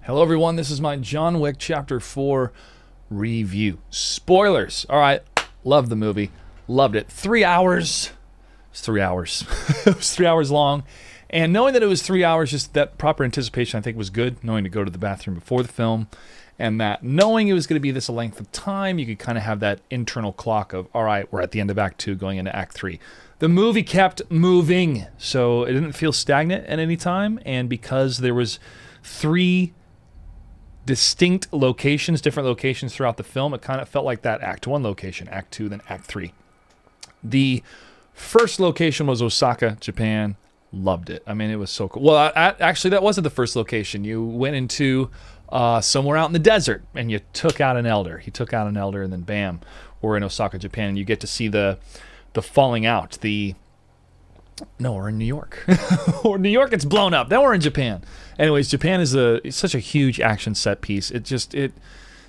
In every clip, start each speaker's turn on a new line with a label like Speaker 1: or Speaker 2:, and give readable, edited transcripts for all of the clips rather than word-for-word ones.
Speaker 1: Hello everyone, this is my John Wick Chapter 4 review. Spoilers! Alright, loved the movie. Loved it. 3 hours. It was 3 hours. It was 3 hours long. And knowing that it was 3 hours, just that proper anticipation I think was good. Knowing to go to the bathroom before the film. And that knowing it was going to be this length of time, you could kind of have that internal clock of, alright, we're at the end of Act 2 going into Act 3. The movie kept moving. So it didn't feel stagnant at any time. And because there was 3 distinct locations, different locations throughout the film, it kind of felt like that Act 1 location, Act 2, then Act 3. The first location was Osaka, Japan. Loved it. I mean, it was so cool. Well, actually, that wasn't the first location. You went into somewhere out in the desert, and you took out an elder. He took out an elder, and then bam, we're in Osaka, Japan, and you get to see the falling out. No, we're in New York. Or New York gets blown up. Then we're in Japan. Anyways, Japan is it's such a huge action set piece. It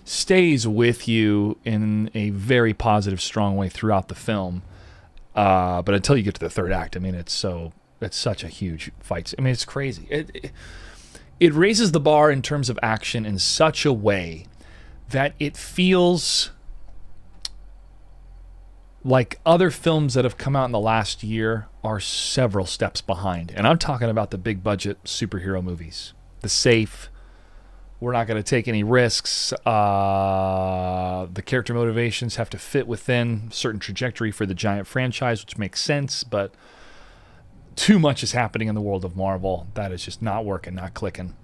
Speaker 1: stays with you in a very positive, strong way throughout the film. But until you get to the third act, I mean, it's such a huge fight. I mean, it's crazy. It raises the bar in terms of action in such a way that it feels like other films that have come out in the last year are several steps behind. And I'm talking about the big budget superhero movies. The safe, we're not going to take any risks. The character motivations have to fit within a certain trajectory for the giant franchise, which makes sense, but too much is happening in the world of Marvel that is just not working, not clicking.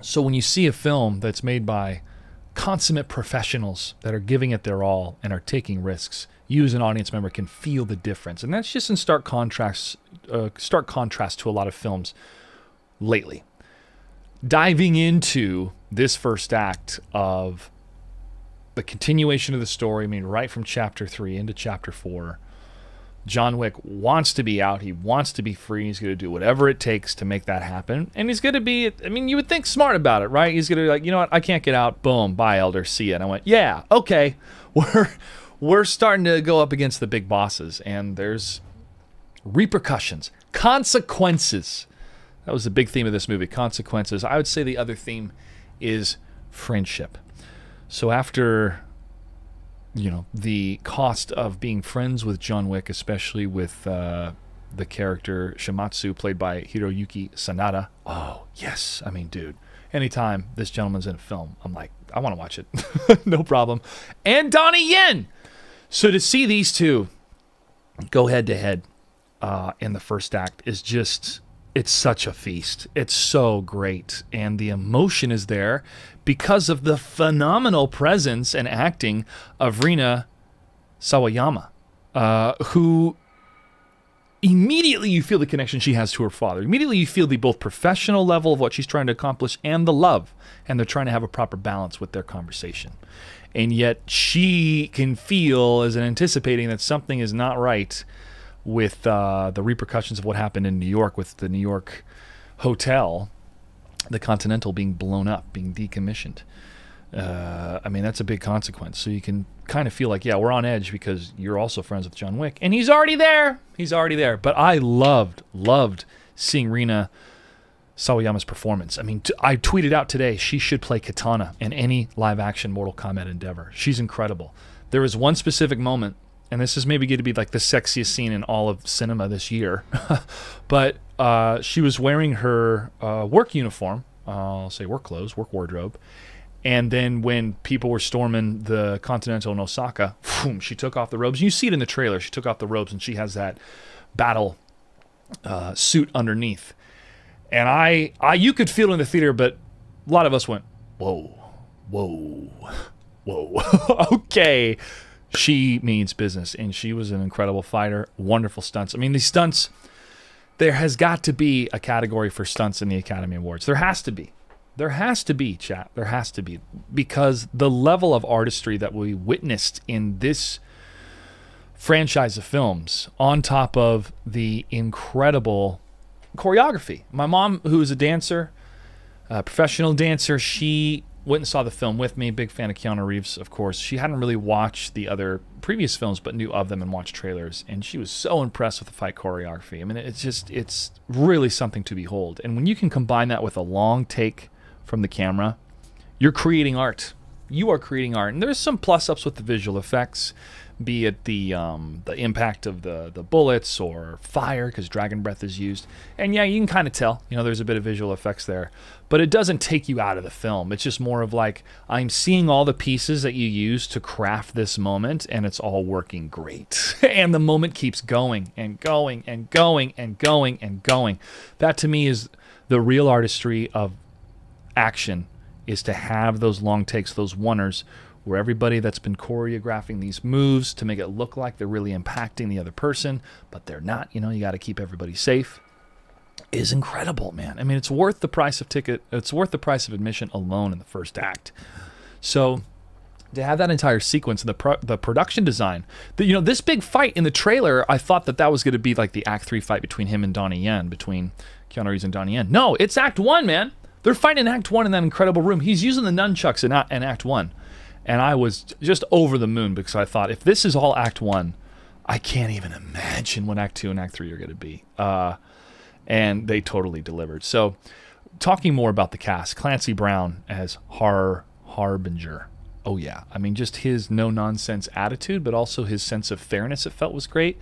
Speaker 1: So when you see a film that's made by consummate professionals that are giving it their all and are taking risks, you as an audience member can feel the difference. And that's just in stark contrast to a lot of films lately. Diving into this first act of the continuation of the story, I mean, right from Chapter 3 into Chapter 4, John Wick wants to be out. He wants to be free. He's going to do whatever it takes to make that happen. And he's going to be, I mean, you would think smart about it, right? He's going to be like, you know what? I can't get out. Boom. Bye, Elder. See ya. And I went, yeah, okay. We're starting to go up against the big bosses. And there's repercussions, consequences. That was the big theme of this movie, consequences. I would say the other theme is friendship. So after, you know, the cost of being friends with John Wick, especially with the character Shimatsu, played by Hiroyuki Sanada. Oh, yes. I mean, dude, anytime this gentleman's in a film, I'm like, I want to watch it. No problem. And Donnie Yen. So to see these two go head-to-head in the first act is just, it's such a feast. It's so great. And the emotion is there because of the phenomenal presence and acting of Rina Sawayama, who immediately you feel the connection she has to her father. Immediately you feel the both professional level of what she's trying to accomplish and the love. And they're trying to have a proper balance with their conversation. And yet she can feel, as in anticipating, that something is not right with the repercussions of what happened in New York with the New York hotel, the Continental, being blown up, being decommissioned. I mean, that's a big consequence. So you can kind of feel like, yeah, we're on edge because you're also friends with John Wick. And he's already there. He's already there. But I loved seeing Rina Sawayama's performance. I mean, I tweeted out today, she should play Katana in any live-action Mortal Kombat endeavor. She's incredible. There was one specific moment, and this is maybe going to be like the sexiest scene in all of cinema this year, but she was wearing her work uniform, I'll say work clothes, work wardrobe, and then when people were storming the Continental in Osaka, boom, she took off the robes. You see it in the trailer. She took off the robes, and she has that battle suit underneath. And I you could feel it in the theater, but a lot of us went, whoa, whoa, whoa. Okay. She means business, and she was an incredible fighter. Wonderful stunts. I mean, these stunts, there has got to be a category for stunts in the Academy Awards. There has to be. There has to be, chat. There has to be. Because the level of artistry that we witnessed in this franchise of films, on top of the incredible choreography. My mom, who is a dancer, a professional dancer, she went and saw the film with me. Big fan of Keanu Reeves, of course. She hadn't really watched the other previous films, but knew of them and watched trailers. And she was so impressed with the fight choreography. I mean, it's really something to behold. And when you can combine that with a long take from the camera, you're creating art. You are creating art. And there's some plus-ups with the visual effects, be it the impact of the bullets or fire, because dragon breath is used. And yeah, you can kind of tell, there's a bit of visual effects there. But it doesn't take you out of the film. It's just more of like, I'm seeing all the pieces that you use to craft this moment, and it's all working great. And the moment keeps going and going and going and going and going. That to me is the real artistry of action, is to have those long takes, those oneers, where everybody that's been choreographing these moves to make it look like they're really impacting the other person, but they're not. You got to keep everybody safe, is incredible, man. I mean, it's worth the price of ticket. It's worth the price of admission alone in the first act. So to have that entire sequence and the production design, this big fight in the trailer, I thought that was going to be like the Act 3 fight between him and Donnie Yen, between Keanu Reeves and Donnie Yen. No, it's Act 1, man. They're fighting in Act 1 in that incredible room. He's using the nunchucks in Act 1. And I was just over the moon, because I thought, if this is all Act 1, I can't even imagine what Act 2 and Act 3 are going to be. And they totally delivered. So, talking more about the cast, Clancy Brown as Harbinger. Oh yeah, I mean, just his no-nonsense attitude, but also his sense of fairness, it felt, was great.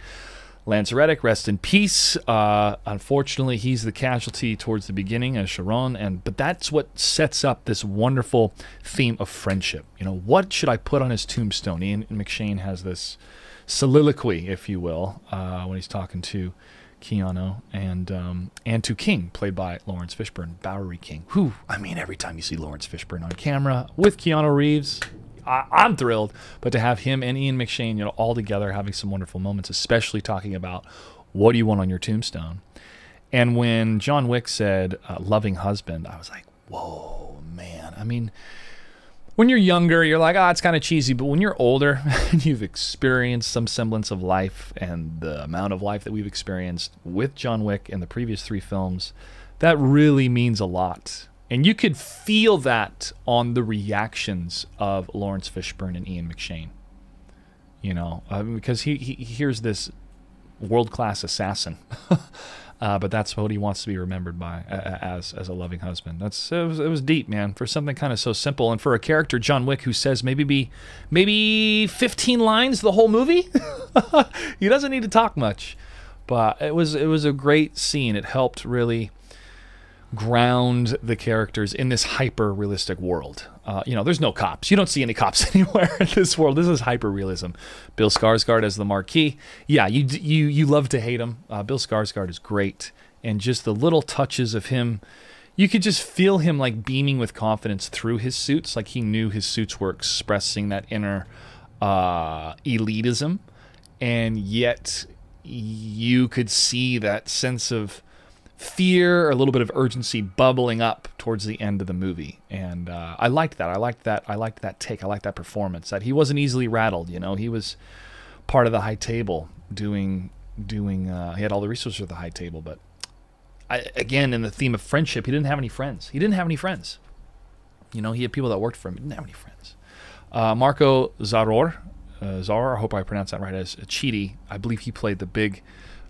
Speaker 1: Lance Reddick, rest in peace. Unfortunately, he's the casualty towards the beginning as Sharon, but that's what sets up this wonderful theme of friendship. What should I put on his tombstone? Ian McShane has this soliloquy, if you will, when he's talking to Keanu and to King, played by Lawrence Fishburne, Bowery King. Whew, I mean, every time you see Lawrence Fishburne on camera with Keanu Reeves, I'm thrilled. But to have him and Ian McShane, all together having some wonderful moments, especially talking about what do you want on your tombstone. And when John Wick said loving husband, I was like, whoa, man. I mean, when you're younger, you're like, it's kind of cheesy. But when you're older and you've experienced some semblance of life, and the amount of life that we've experienced with John Wick in the previous 3 films, that really means a lot. And you could feel that on the reactions of Lawrence Fishburne and Ian McShane. Because he hears this world-class assassin. But that's what he wants to be remembered by as a loving husband. It was deep, man, for something kind of so simple. And for a character, John Wick, who says maybe 15 lines the whole movie. He doesn't need to talk much. But it was a great scene. It helped really ground the characters in this hyper-realistic world. There's no cops. You don't see any cops anywhere in this world. This is hyper-realism. Bill Skarsgård as the Marquis. Yeah, you love to hate him. Bill Skarsgård is great. And just the little touches of him, you could just feel him like beaming with confidence through his suits. Like he knew his suits were expressing that inner elitism. And yet you could see that sense of fear, or a little bit of urgency bubbling up towards the end of the movie. And I liked that. I liked that take. I liked that performance. That he wasn't easily rattled. He was part of the high table doing he had all the resources of the high table. But again, in the theme of friendship, he didn't have any friends. He had people that worked for him. He didn't have any friends. Marco Zaror, I hope I pronounced that right, as Chidi. I believe he played the big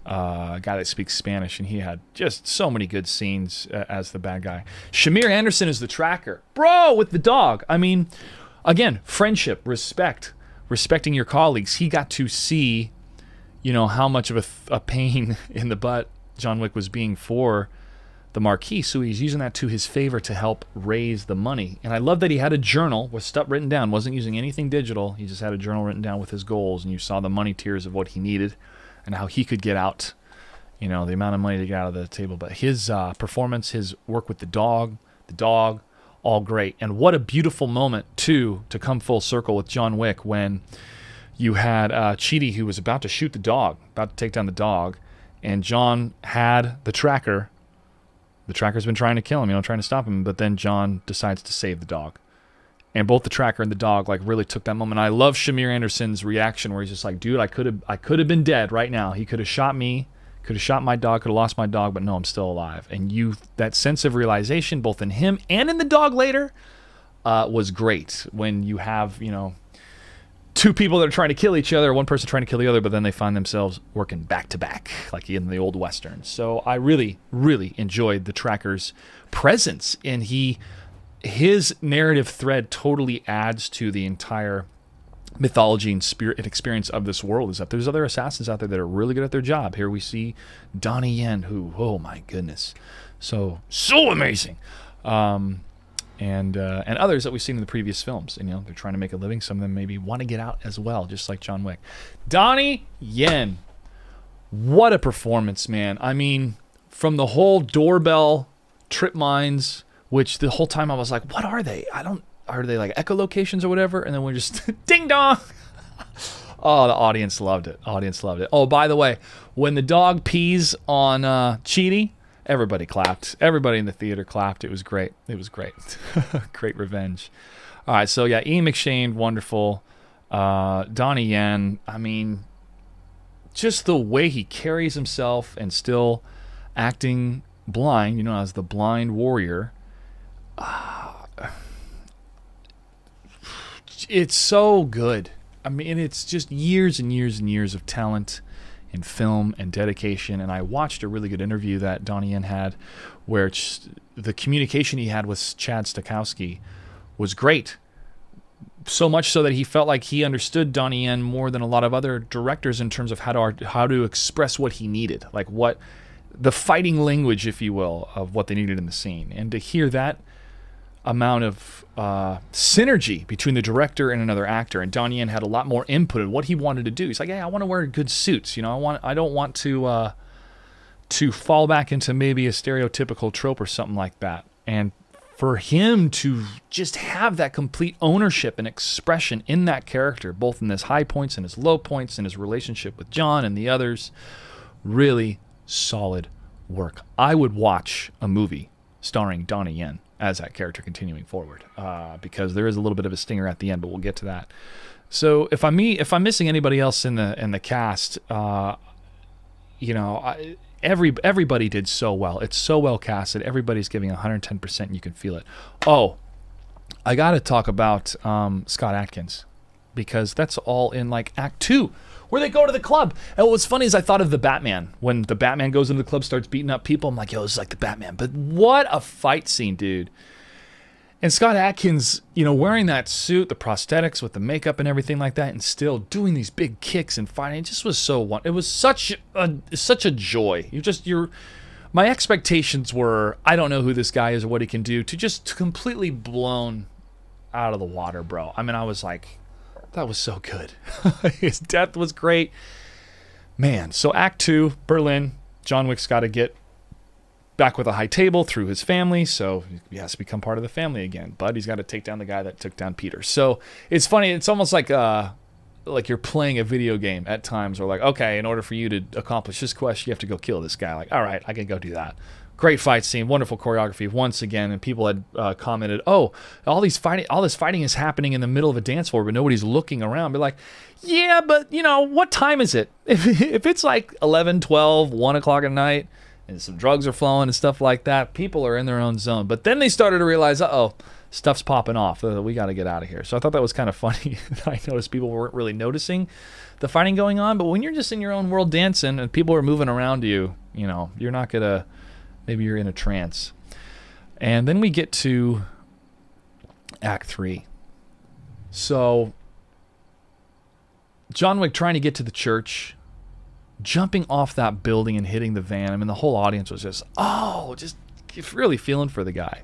Speaker 1: guy that speaks Spanish, and he had just so many good scenes as the bad guy. Shamir Anderson is the tracker. Bro, with the dog. I mean, again, friendship, respecting your colleagues. He got to see, how much of a pain in the butt John Wick was being for the Marquis, so he's using that to his favor to help raise the money. And I love that he had a journal with stuff written down, wasn't using anything digital. He just had a journal written down with his goals, and you saw the money tiers of what he needed and how he could get out, the amount of money to get out of the table. But his performance, his work with the dog, all great. And what a beautiful moment, too, to come full circle with John Wick, when you had Chidi, who was about to shoot the dog, about to take down the dog, and John had the tracker. The tracker's been trying to kill him, trying to stop him, but then John decides to save the dog. And both the tracker and the dog really took that moment. I love Shamir Anderson's reaction, where he's just like, dude, I could have been dead right now. He could have shot me, could have shot my dog, could have lost my dog, but no, I'm still alive. And that sense of realization, both in him and in the dog later, was great. When you have, two people that are trying to kill each other, one person trying to kill the other, but then they find themselves working back to back, like in the old Westerns. So I really, really enjoyed the tracker's presence, and he his narrative thread totally adds to the entire mythology and spirit and experience of this world. Is that there's other assassins out there that are really good at their job. Here we see Donnie Yen, who, oh my goodness, so amazing, and others that we've seen in the previous films. And they're trying to make a living. Some of them maybe want to get out as well, just like John Wick. Donnie Yen, what a performance, man! I mean, from the whole doorbell trip mines, which the whole time I was like, what are they? Are they like echolocations or whatever? And then we're just ding dong. Oh, the audience loved it. Oh, by the way, when the dog pees on Chidi, everybody clapped. Everybody in the theater clapped. It was great. Great revenge. All right, so yeah, Ian McShane, wonderful. Donnie Yen, I mean, just the way he carries himself and still acting blind, as the blind warrior. It's so good. I mean, it's just years and years and years of talent in film and dedication. And I watched a really good interview that Donnie Yen had, where the communication he had with Chad Stokowski was great. So much so that he felt like he understood Donnie Yen more than a lot of other directors in terms of how to express what he needed, like what the fighting language, if you will, of what they needed in the scene. And to hear that amount of synergy between the director and another actor, and Donnie Yen had a lot more input in what he wanted to do. He's like, "Hey, I want to wear good suits. I don't want to fall back into maybe a stereotypical trope or something like that." And for him to just have that complete ownership and expression in that character, both in his high points and his low points, and his relationship with John and the others, really solid work. I would watch a movie starring Donnie Yen as that character continuing forward, because there is a little bit of a stinger at the end, but we'll get to that. So if I'm missing anybody else in the cast, everybody did so well. It's so well casted. Everybody's giving 110%. You can feel it. Oh, I got to talk about Scott Adkins, because that's all in like Act 2, where they go to the club. And what's funny is I thought of the Batman. When the Batman goes into the club, starts beating up people, I'm like, yo, this is like the Batman. But what a fight scene, dude. And Scott Adkins, wearing that suit, the prosthetics with the makeup and everything like that, and still doing these big kicks and fighting, it just was so it was such a joy. My expectations were, I don't know who this guy is or what he can do, to just completely blown out of the water, bro. I mean, I was like, that was so good. His death was great. Man, so Act 2, Berlin. John Wick's got to get back with a high table through his family, so he has to become part of the family again. But he's got to take down the guy that took down Peter. So it's funny. It's almost like you're playing a video game at times, or like, okay, in order for you to accomplish this quest, you have to go kill this guy. Like, all right, I can go do that. Great fight scene, wonderful choreography once again, and people had commented, "Oh, all this fighting is happening in the middle of a dance floor, but nobody's looking around." Be like, "Yeah, but what time is it? If it's like 11, 12, 1 o'clock at night, and some drugs are flowing and stuff like that, people are in their own zone." But then they started to realize, stuff's popping off. We got to get out of here. So I thought that was kind of funny. I noticed people weren't really noticing the fighting going on, but when you're just in your own world dancing and people are moving around you, you're not gonna. Maybe you're in a trance. And then we get to Act 3. So John Wick trying to get to the church, jumping off that building and hitting the van. I mean, the whole audience was just really feeling for the guy.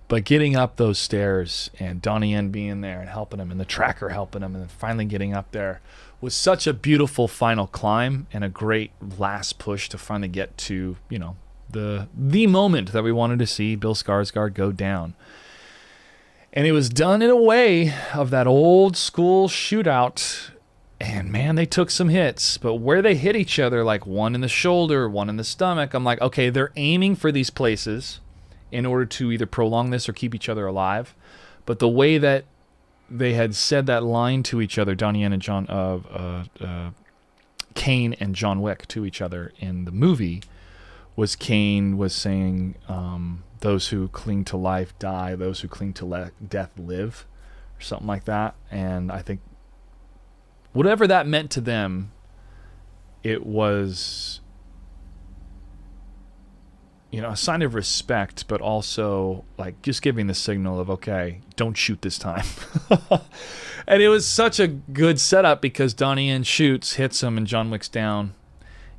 Speaker 1: But getting up those stairs, and Donnie Yen being there and helping him, and the tracker helping him, and then finally getting up there was such a beautiful final climb and a great last push to finally get to, the moment that we wanted to see Bill Skarsgård go down. And it was done in a way of that old school shootout. And man, they took some hits, but where they hit each other, like one in the shoulder, one in the stomach, I'm like, okay, they're aiming for these places in order to either prolong this or keep each other alive. But the way that they had said that line to each other, Donnie Yen and Kane and John Wick to each other in the movie, was Kane was saying, those who cling to life die, those who cling to death live, or something like that. And I think whatever that meant to them, it was you know, a sign of respect, but also like just giving the signal of, okay, don't shoot this time. And it was such a good setup because Donnie Yen shoots, hits him, and John Wick's down,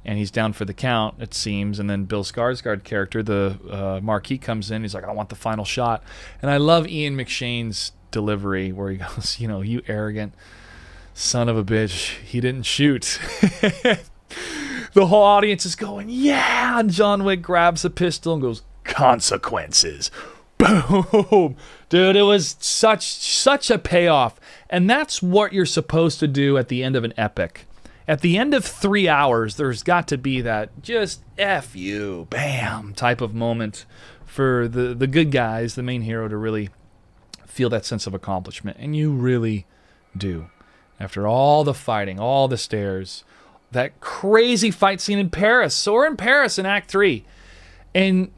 Speaker 1: and he's down for the count, it seems. And then Bill Skarsgård character, the Marquis, comes in. He's like, I want the final shot. And I love Ian McShane's delivery where he goes, you know, you arrogant son of a bitch, he didn't shoot. The whole audience is going, yeah, and John Wick grabs a pistol and goes, consequences. Boom. Dude, it was such a payoff. And that's what you're supposed to do at the end of an epic. At the end of 3 hours, there's got to be that just F you, bam, type of moment for the good guys, the main hero, to really feel that sense of accomplishment. And you really do. After all the fighting, all the stares, that crazy fight scene in Paris. So we're in Paris in Act 3. And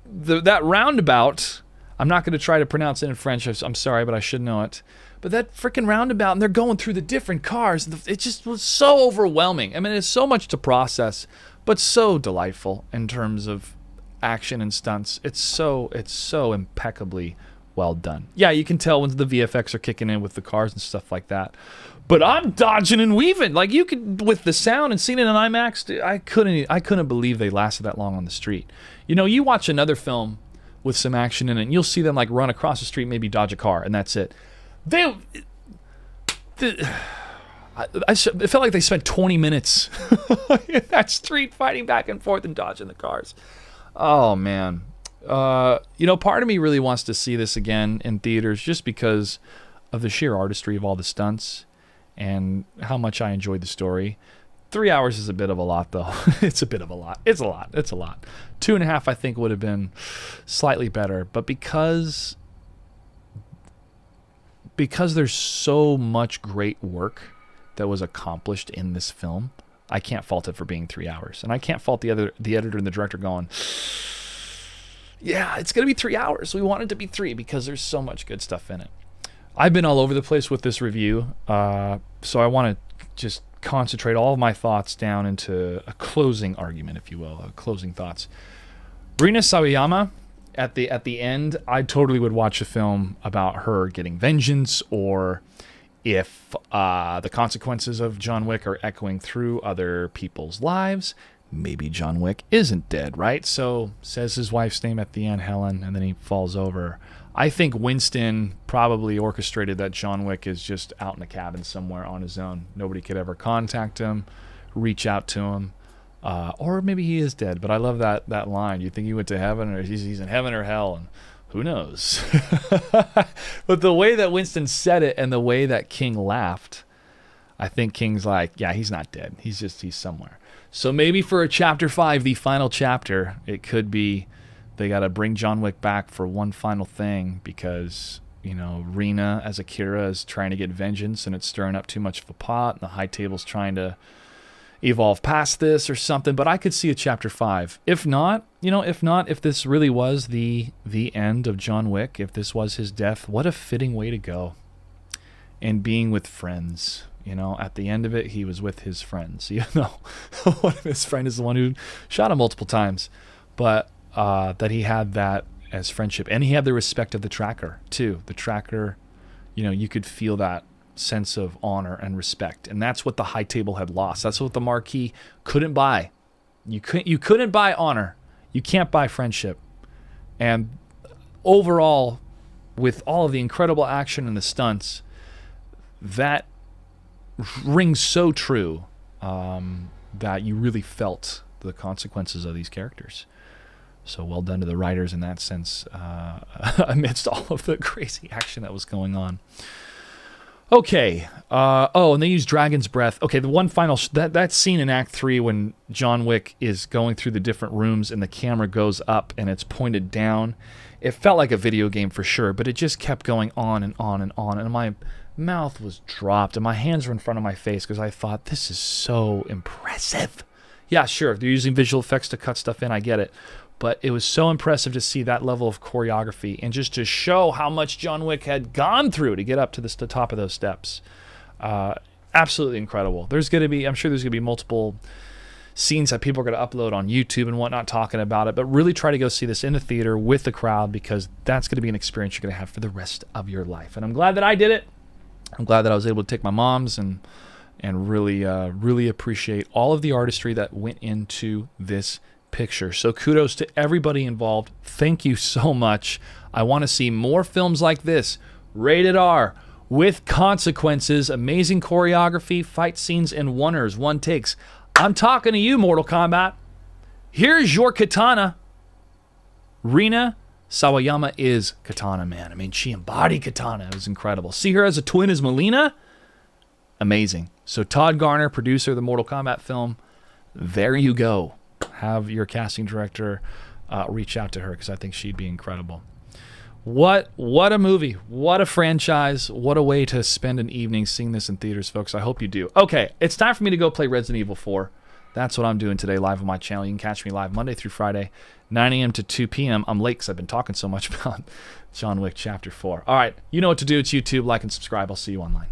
Speaker 1: that roundabout, I'm not going to try to pronounce it in French. I'm sorry, but I should know it. But that freaking roundabout, and they're going through the different cars. It just was so overwhelming. I mean, it's so much to process, but so delightful in terms of action and stunts. It's so impeccably well done. Yeah, you can tell when the VFX are kicking in with the cars and stuff like that. But I'm dodging and weaving. Like, you could, with the sound and seeing it in IMAX, I couldn't believe they lasted that long on the street. You know, you watch another film with some action in it, and you'll see them like run across the street, maybe dodge a car, and that's it. It felt like they spent 20 minutes in that street fighting back and forth and dodging the cars. Oh, man. You know, part of me really wants to see this again in theaters just because of the sheer artistry of all the stunts and how much I enjoyed the story. 3 hours is a bit of a lot, though. It's a bit of a lot. It's a lot. 2.5, I think, would have been slightly better. But because there's so much great work that was accomplished in this film, I can't fault it for being 3 hours. And I can't fault the editor and the director going, yeah, it's going to be 3 hours. We want it to be 3 because there's so much good stuff in it. I've been all over the place with this review, so I want to just concentrate all of my thoughts down into a closing argument, if you will, closing thoughts. Rina Sawayama, at the end, I totally would watch a film about her getting vengeance, or if the consequences of John Wick are echoing through other people's lives, maybe John Wick isn't dead, right? So says his wife's name at the end, Helen, and then he falls over. I think Winston probably orchestrated that John Wick is just out in a cabin somewhere on his own. Nobody could ever contact him, reach out to him, or maybe he is dead. But I love that line. You think he went to heaven, or he's in heaven or hell, and who knows? But the way that Winston said it and the way that King laughed, I think King's like, yeah, he's not dead. He's somewhere. So maybe for a chapter 5, the final chapter, it could be they got to bring John Wick back for one final thing because, you know, Rina as Akira is trying to get vengeance and it's stirring up too much of a pot, and the high table's trying to evolve past this or something. But I could see a chapter 5. If not, if this really was the end of John Wick, if this was his death, what a fitting way to go. And being with friends. You know, at the end of it, he was with his friends. You know, one of his friends is the one who shot him multiple times. But that he had that as friendship. And he had the respect of the tracker, too. The tracker, you know, you could feel that sense of honor and respect. And that's what the high table had lost. That's what the Marquis couldn't buy. You couldn't buy honor. You can't buy friendship. And overall, with all of the incredible action and the stunts, that rings so true that you really felt the consequences of these characters. So well done to the writers in that sense, amidst all of the crazy action that was going on. Okay. Oh, and they use Dragon's Breath. Okay, the one final... that scene in Act 3 when John Wick is going through the different rooms and the camera goes up and it's pointed down, it felt like a video game for sure, but it just kept going on and on and on, and my mouth was dropped and my hands were in front of my face because I thought, this is so impressive. Yeah, sure, they're using visual effects to cut stuff in, I get it. But it was so impressive to see that level of choreography and just to show how much John Wick had gone through to get up to the top of those steps. Absolutely incredible. There's going to be, I'm sure there's going to be multiple scenes that people are going to upload on YouTube and whatnot talking about it, but really try to go see this in the theater with the crowd, because that's going to be an experience you're going to have for the rest of your life. And I'm glad that I did it. I'm glad that I was able to take my mom's and really appreciate all of the artistry that went into this picture. So kudos to everybody involved. Thank you so much. I want to see more films like this, rated R, with consequences, amazing choreography, fight scenes, and one takes. I'm talking to you, Mortal Kombat. Here's your katana. Rina Sawayama is katana, man. I mean, she embodied katana. It was incredible. See her as a twin as Melina? Amazing. So Todd Garner, producer of the Mortal Kombat film, there you go. Have your casting director reach out to her, because I think she'd be incredible. What a movie. What a franchise. What a way to spend an evening seeing this in theaters, folks. I hope you do. Okay, it's time for me to go play Resident Evil 4. That's what I'm doing today live on my channel. You can catch me live Monday through Friday, 9 a.m. to 2 p.m. I'm late because I've been talking so much about John Wick Chapter 4. All right, you know what to do. It's YouTube. Like and subscribe. I'll see you online.